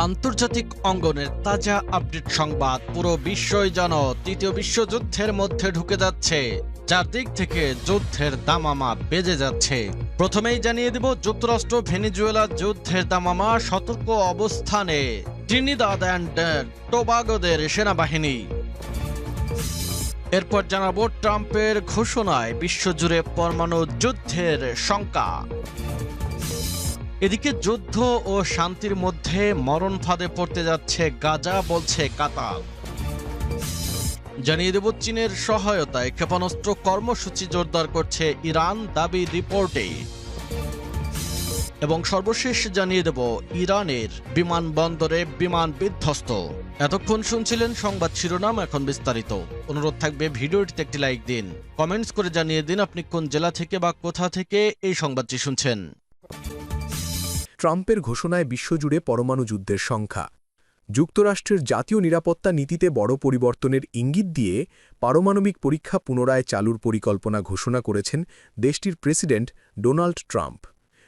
আন্তর্জাতিক অঙ্গনের তাজা আপডেট সংবাদ। পুরো বিশ্বই যেন তৃতীয় বিশ্বযুদ্ধের মধ্যে ঢুকে যাচ্ছে, চারদিক থেকে যুদ্ধের দামামা বেজে যাচ্ছে। প্রথমেই জানিয়ে দেব, যুক্তরাষ্ট্র ভেনেজুয়েলা যুদ্ধের দামামা, সতর্ক অবস্থানে ট্রিনিদাদ অ্যান্ড টোবাগোদের সেনাবাহিনী। এরপর জানাবো ট্রাম্পের ঘোষণায় বিশ্বজুড়ে পরমাণু যুদ্ধের শঙ্কা। এদিকে যুদ্ধ ও শান্তির মধ্যে মরণ ফাঁদে পড়তে যাচ্ছে গাজা, বলছে কাতার। জানিয়ে দেব, চীনের সহায়তায় ক্ষেপণাস্ত্র কর্মসূচি জোরদার করছে ইরান, দাবি রিপোর্টে। এবং সর্বশেষ জানিয়ে দেব, ইরানের বিমানবন্দরে বিমান বিধ্বস্ত। এতক্ষণ শুনছিলেন সংবাদ শিরোনাম, এখন বিস্তারিত। অনুরোধ থাকবে ভিডিওটিতে একটি লাইক দিন, কমেন্টস করে জানিয়ে দিন আপনি কোন জেলা থেকে বা কোথা থেকে এই সংবাদটি শুনছেন। ট্রাম্পের ঘোষণায় বিশ্বজুড়ে পরমাণু যুদ্ধের সংখ্যা। যুক্তরাষ্ট্রের জাতীয় নিরাপত্তা নীতিতে বড় পরিবর্তনের ইঙ্গিত দিয়ে পারমাণবিক পরীক্ষা পুনরায় চালুর পরিকল্পনা ঘোষণা করেছেন দেশটির প্রেসিডেন্ট ডোনাল্ড ট্রাম্প।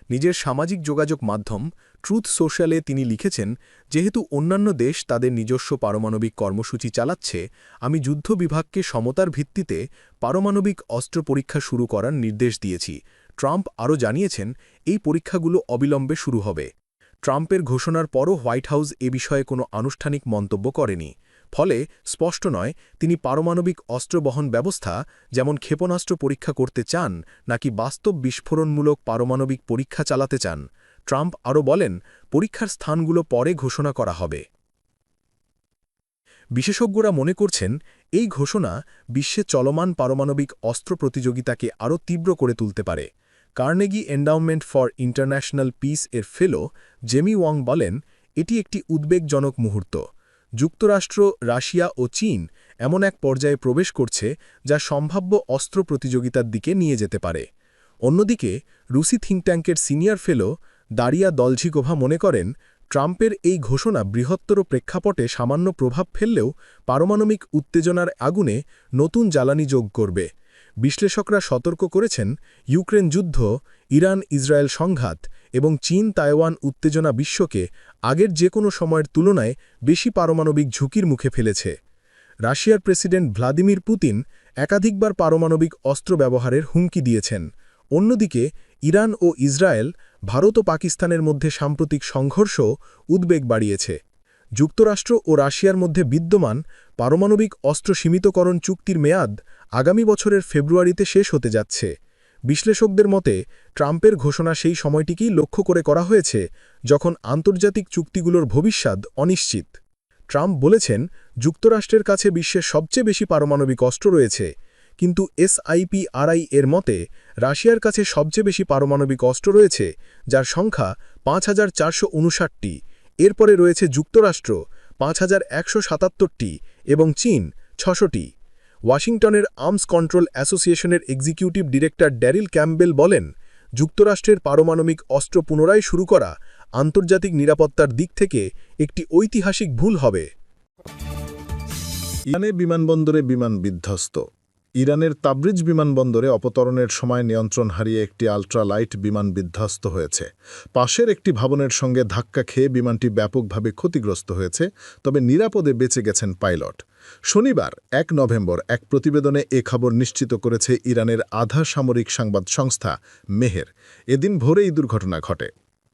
নিজের সামাজিক যোগাযোগ মাধ্যম ট্রুথ সোশ্যালে তিনি লিখেছেন, যেহেতু অন্যান্য দেশ তাদের নিজস্ব পারমাণবিক কর্মসূচি চালাচ্ছে, আমি যুদ্ধ বিভাগকে সমতার ভিত্তিতে পারমাণবিক অস্ত্র পরীক্ষা শুরু করার নির্দেশ দিয়েছি। ট্রাম্প আরও জানিয়েছেন, এই পরীক্ষাগুলো অবিলম্বে শুরু হবে। ট্রাম্পের ঘোষণার পরও হোয়াইট হাউস এ বিষয়ে কোনো আনুষ্ঠানিক মন্তব্য করেনি। ফলে স্পষ্ট নয় তিনি পারমাণবিক অস্ত্র বহন ব্যবস্থা যেমন ক্ষেপণাস্ত্র পরীক্ষা করতে চান নাকি বাস্তব বিস্ফোরণমূলক পারমাণবিক পরীক্ষা চালাতে চান। ট্রাম্প আরও বলেন, পরীক্ষার স্থানগুলো পরে ঘোষণা করা হবে। বিশেষজ্ঞরা মনে করছেন, এই ঘোষণা বিশ্বে চলমান পারমাণবিক অস্ত্র প্রতিযোগিতাকে আরও তীব্র করে তুলতে পারে। Carnegie endowment for international piece এর ফেলো জেমি ওয়াং বলেন, এটি একটি উদ্বেগজনক মুহূর্ত। যুক্তরাষ্ট্র, রাশিয়া ও চীন এমন এক পর্যায়ে প্রবেশ করছে যা সম্ভাব্য অস্ত্র প্রতিযোগিতার দিকে নিয়ে যেতে পারে। অন্যদিকে রুসি থিঙ্ক ট্যাঙ্কের সিনিয়র ফেলো দারিয়া দলঝিকোভা মনে করেন, ট্রাম্পের এই ঘোষণা বৃহত্তর প্রেক্ষাপটে সামান্য প্রভাব ফেললেও পারমাণবিক উত্তেজনার আগুনে নতুন জ্বালানি যোগ করবে। বিশ্লেষকরা সতর্ক করেছেন, ইউক্রেন যুদ্ধ, ইরান ইসরায়েল সংঘাত এবং চীন তাইওয়ান উত্তেজনা বিশ্বকে আগের যে কোনো সময়ের তুলনায় বেশি পারমাণবিক ঝুঁকির মুখে ফেলেছে। রাশিয়ার প্রেসিডেন্ট ভ্লাদিমির পুতিন একাধিকবার পারমাণবিক অস্ত্র ব্যবহারের হুমকি দিয়েছেন। অন্যদিকে ইরান ও ইসরায়েল, ভারত ও পাকিস্তানের মধ্যে সাম্প্রতিক সংঘর্ষ উদ্বেগ বাড়িয়েছে। যুক্তরাষ্ট্র ও রাশিয়ার মধ্যে বিদ্যমান পারমাণবিক অস্ত্র সীমিতকরণ চুক্তির মেয়াদ আগামী বছরের ফেব্রুয়ারিতে শেষ হতে যাচ্ছে। বিশ্লেষকদের মতে, ট্রাম্পের ঘোষণা সেই সময়টিকেই লক্ষ্য করে করা হয়েছে যখন আন্তর্জাতিক চুক্তিগুলোর ভবিষ্যৎ অনিশ্চিত। ট্রাম্প বলেছেন, যুক্তরাষ্ট্রের কাছে বিশ্বের সবচেয়ে বেশি পারমাণবিক অস্ত্র রয়েছে, কিন্তু SIPRI এর মতে রাশিয়ার কাছে সবচেয়ে বেশি পারমাণবিক অস্ত্র রয়েছে, যার সংখ্যা ৫,৪৫৯টি। এরপরে রয়েছে যুক্তরাষ্ট্র ৫,১৭৭টি এবং চীন ৬০০টি। ওয়াশিংটনের আর্মস কন্ট্রোল অ্যাসোসিয়েশনের এক্সিকিউটিভ ডিরেক্টর ড্যারিল ক্যাম্পবেল বলেন, যুক্তরাষ্ট্রের পারমাণবিক অস্ত্র পুনরায় শুরু করা আন্তর্জাতিক নিরাপত্তার দিক থেকে একটি ঐতিহাসিক ভুল হবে। ইরানে বিমানবন্দরে বিমান বিধ্বস্ত। ইরানের তাবরিজ বিমানবন্দরে অবতরণের সময় নিয়ন্ত্রণ হারিয়ে একটি আল্ট্রালাইট বিমান বিধ্বস্ত হয়েছে। পাশের একটি ভবনের সঙ্গে ধাক্কা খেয়ে বিমানটি ব্যাপকভাবে ক্ষতিগ্রস্ত হয়েছে, তবে নিরাপদে বেঁচে গেছেন পাইলট। শনিবার ১ নভেম্বর এক প্রতিবেদনে এ খবর নিশ্চিত করেছে ইরানের আধা সামরিক সংবাদ সংস্থা মেহের। এদিন ভোরে এই দুর্ঘটনা ঘটে।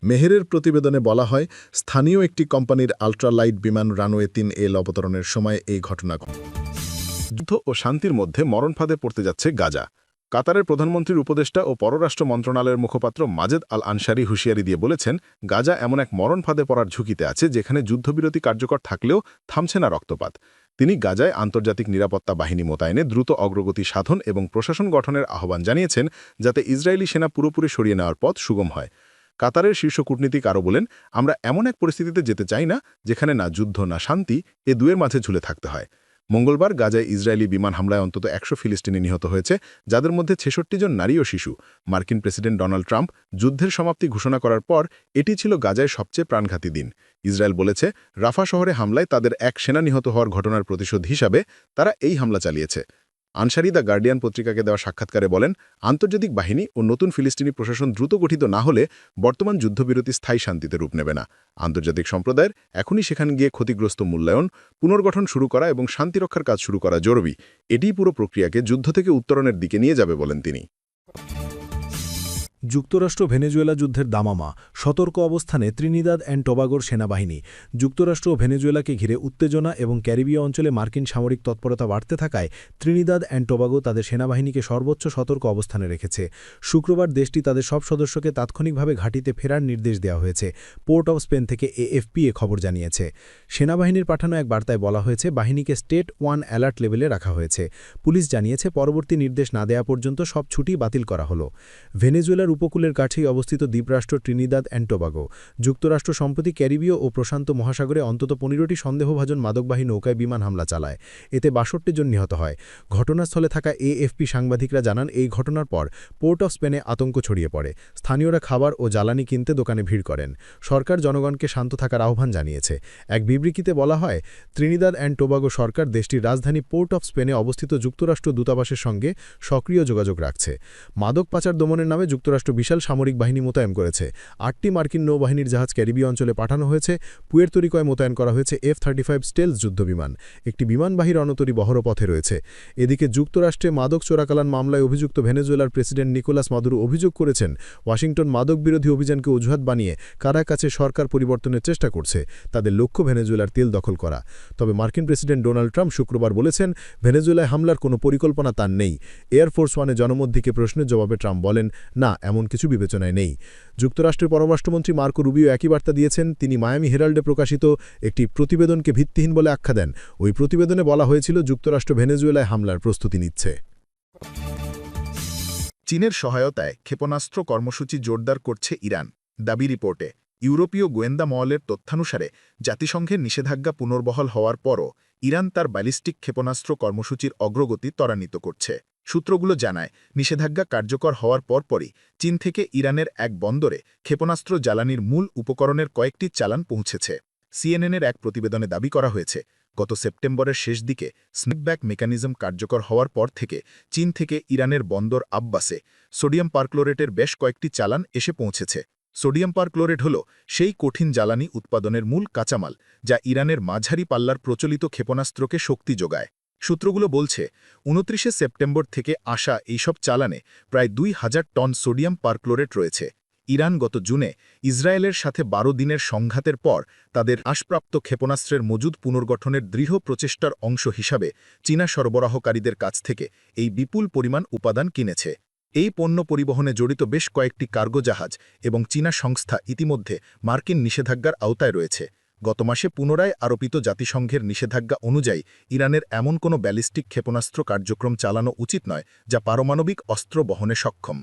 মেহেরের প্রতিবেদনে বলা হয়, স্থানীয় একটি কোম্পানির আল্ট্রালাইট বিমান রানওয়ে ৩ অবতরণের সময় এই ঘটনা ঘটে। যুদ্ধ ও শান্তির মধ্যে মরণ ফাঁদে পড়তে যাচ্ছে গাজা। কাতারের প্রধানমন্ত্রীর উপদেষ্টা ও পররাষ্ট্র মন্ত্রণালয়ের মুখপাত্র মাজেদ আল আনসারি হুঁশিয়ারি দিয়ে বলেছেন, গাজা এমন এক মরণ ফাঁদে পড়ার ঝুঁকিতে আছে যেখানে যুদ্ধবিরতি কার্যকর থাকলেও থামছে না রক্তপাত। তিনি গাজায় আন্তর্জাতিক নিরাপত্তা বাহিনী মোতায়েনে দ্রুত অগ্রগতি সাধন এবং প্রশাসন গঠনের আহ্বান জানিয়েছেন, যাতে ইসরায়েলি সেনা পুরোপুরি সরিয়ে নেওয়ার পথ সুগম হয়। কাতারের শীর্ষ কূটনীতিক আরও বলেন, আমরা এমন এক পরিস্থিতিতে যেতে চাই না যেখানে না যুদ্ধ না শান্তি, এ দুয়ের মাঝে ঝুলে থাকতে হয়। মঙ্গলবার গাজায় ইসরায়েলি বিমান হামলায় অন্তত ১০০ ফিলিস্তিনি নিহত হয়েছে, যাদের মধ্যে ৬৬ জন নারী ও শিশু। মার্কিন প্রেসিডেন্ট ডোনাল্ড ট্রাম্প যুদ্ধের সমাপ্তি ঘোষণা করার পর এটি ছিল গাজায় সবচেয়ে প্রাণঘাতী দিন। ইসরায়েল বলেছে, রাফা শহরে হামলায় তাদের এক সেনা নিহত হওয়ার ঘটনার প্রতিশোধ হিসাবে তারা এই হামলা চালিয়েছে। আনসারি দ্য গার্ডিয়ান পত্রিকাকে দেওয়া সাক্ষাৎকারে বলেন, আন্তর্জাতিক বাহিনী ও নতুন ফিলিস্তিনি প্রশাসন দ্রুত গঠিত না হলে বর্তমান যুদ্ধবিরতি স্থায়ী শান্তিতে রূপ নেবে না। আন্তর্জাতিক সম্প্রদায়ের এখনই সেখানে গিয়ে ক্ষতিগ্রস্ত মূল্যায়ন, পুনর্গঠন শুরু করা এবং শান্তিরক্ষার কাজ শুরু করা জরুরি। এটিই পুরো প্রক্রিয়াকে যুদ্ধ থেকে উত্তরণের দিকে নিয়ে যাবে বলেন তিনি। যুক্তরাষ্ট্র ভেনেজুয়েলা যুদ্ধের দামামা, সতর্ক অবস্থানে ত্রিনিদাদ অ্যান্ড টোবাগোর সেনাবাহিনী। যুক্তরাষ্ট্র ও ভেনেজুয়েলাকে ঘিরে উত্তেজনা এবং ক্যারিবীয় অঞ্চলে মার্কিন সামরিক তৎপরতা বাড়তে থাকায় ত্রিনিদাদ অ্যান্ড টোবাগো তাদের সেনাবাহিনীকে সর্বোচ্চ সতর্ক অবস্থানে রেখেছে। শুক্রবার দেশটি তাদের সব সদস্যকে তাৎক্ষণিকভাবে ঘাঁটিতে ফেরার নির্দেশ দেওয়া হয়েছে। পোর্ট অব স্পেন থেকে এএফপি খবর জানিয়েছে। সেনাবাহিনীর পাঠানো এক বার্তায় বলা হয়েছে, বাহিনীকে স্টেট 1 অ্যালার্ট লেভেলে রাখা হয়েছে। পুলিশ জানিয়েছে, পরবর্তী নির্দেশ না দেওয়া পর্যন্ত সব ছুটি বাতিল করা হলো। ভেনেজুয়েলার উপকূলের কাছেই অবস্থিত দ্বীপরাষ্ট্র ট্রিনিদাদ অ্যান্ড টোবাগো। যুক্তরাষ্ট্র সম্প্রতি ক্যারিবীয় ও প্রশান্ত মহাসাগরে অন্তত 15টি সন্দেহভাজন মাদকবাহী নৌকায় বিমান হামলা চালায়। এতে 62 জন নিহত হয়। ঘটনাস্থলে থাকা এএফপি সাংবাদিকরা জানান, এই ঘটনার পর পোর্ট অফ স্পেনে আতঙ্ক ছড়িয়ে পড়ে। স্থানীয়রা খাবার ও জ্বালানি কিনতে দোকানে ভিড় করেন। সরকার জনগণকে শান্ত থাকার আহ্বান জানিয়েছে। এক বিবৃতিতে বলা হয়, ত্রিনিদাদ অ্যান্ড টোবাগো সরকার দেশটির রাজধানী পোর্ট অফ স্পেনে অবস্থিত যুক্তরাষ্ট্র দূতাবাসের সঙ্গে সক্রিয় যোগাযোগ রাখছে। মাদক পাচার দমনের নামে যুক্তরাষ্ট্র বিশাল সামরিক বাহিনী মোতায়েন করেছে। 8টি মার্কিন নৌবাহিনীর জাহাজ ক্যারিবীয় অঞ্চলে পাঠানো হয়েছে। পুয়ের্তো রিকোয় মোতায়েন করা হয়েছে F-35 স্টেলস যুদ্ধবিমান। একটি বিমানবাহী রণতরী বহর পথে রয়েছে। এদিকে যুক্তরাষ্ট্রে মাদক চোরাকালান মামলায় অভিযুক্ত ভেনেজুয়েলার প্রেসিডেন্ট নিকোলাস মাদুরো অভিযোগ করেছেন, ওয়াশিংটন মাদক বিরোধী অভিযানকে অজুহাত বানিয়ে কাছে সরকার পরিবর্তনের চেষ্টা করছে। তাদের লক্ষ্য ভেনেজুয়েলার তেল দখল করা। তবে মার্কিন প্রেসিডেন্ট ডোনাল্ড ট্রাম্প শুক্রবার বলেছেন, ভেনেজুয়েলায় হামলার কোনো পরিকল্পনা তার নেই। এয়ারফোর্স ওয়ানে জনমত প্রশ্নের জবাবে ট্রাম্প বলেন, না, এমন কিছু বিবেচনায় নেই। যুক্তরাষ্ট্রের পররাষ্ট্রমন্ত্রী মার্কো রুবিও একই বার্তা দিয়েছেন। তিনি মায়ামি হেরাল্ডে প্রকাশিত একটি প্রতিবেদনকে ভিত্তিহীন বলে আখ্যা দেন। ওই প্রতিবেদনে বলা হয়েছিল, যুক্তরাষ্ট্র ভেনেজুয়েলায় হামলার প্রস্তুতি নিচ্ছে। চীনের সহায়তায় ক্ষেপণাস্ত্র কর্মসূচি জোরদার করছে ইরান, দাবি রিপোর্টে। ইউরোপীয় গোয়েন্দা মহলের তথ্যানুসারে জাতিসংঘের নিষেধাজ্ঞা পুনর্বহাল হওয়ার পরও ইরান তার ব্যালিস্টিক ক্ষেপণাস্ত্র কর্মসূচির অগ্রগতি ত্বরান্বিত করছে। সূত্রগুলো জানায়, নিষেধাজ্ঞা কার্যকর হওয়ার পরপরই চীন থেকে ইরানের এক বন্দরে ক্ষেপণাস্ত্র জ্বালানির মূল উপকরণের কয়েকটি চালান পৌঁছেছে। সিএনএনের এক প্রতিবেদনে দাবি করা হয়েছে, গত সেপ্টেম্বরের শেষ দিকে স্নেকব্যাক মেকানিজম কার্যকর হওয়ার পর থেকে চীন থেকে ইরানের বন্দর আব্বাসে সোডিয়াম পারক্লোরেটের বেশ কয়েকটি চালান এসে পৌঁছেছে। সোডিয়াম পারক্লোরেট হল সেই কঠিন জ্বালানি উৎপাদনের মূল কাঁচামাল, যা ইরানের মাঝারি পাল্লার প্রচলিত ক্ষেপণাস্ত্রকে শক্তি যোগায়। সূত্রগুলো বলছে, 29 সেপ্টেম্বর থেকে আসা এইসব চালানে প্রায় 2000 টন সোডিয়াম পারক্লোরেট রয়েছে। ইরান গত জুনে ইসরায়েলের সাথে 12 দিনের সংঘাতের পর তাদের হ্রাসপ্রাপ্ত ক্ষেপণাস্ত্রের মজুদ পুনর্গঠনের দৃঢ় প্রচেষ্টার অংশ হিসাবে চীনা সরবরাহকারীদের কাছ থেকে এই বিপুল পরিমাণ উপাদান কিনেছে। এই পণ্য পরিবহনে জড়িত বেশ কয়েকটি কার্গো জাহাজ এবং চীনা সংস্থা ইতিমধ্যে মার্কিন নিষেধাজ্ঞার আওতায় রয়েছে। গত মাসে পুনরায় আরোপিত জাতিসংঘের নিষেধাজ্ঞা অনুযায়ী ইরানের এমন কোনো ব্যালিস্টিক ক্ষেপণাস্ত্র কার্যক্রম চালানো উচিত নয় যা পারমাণবিক অস্ত্র বহনে সক্ষম।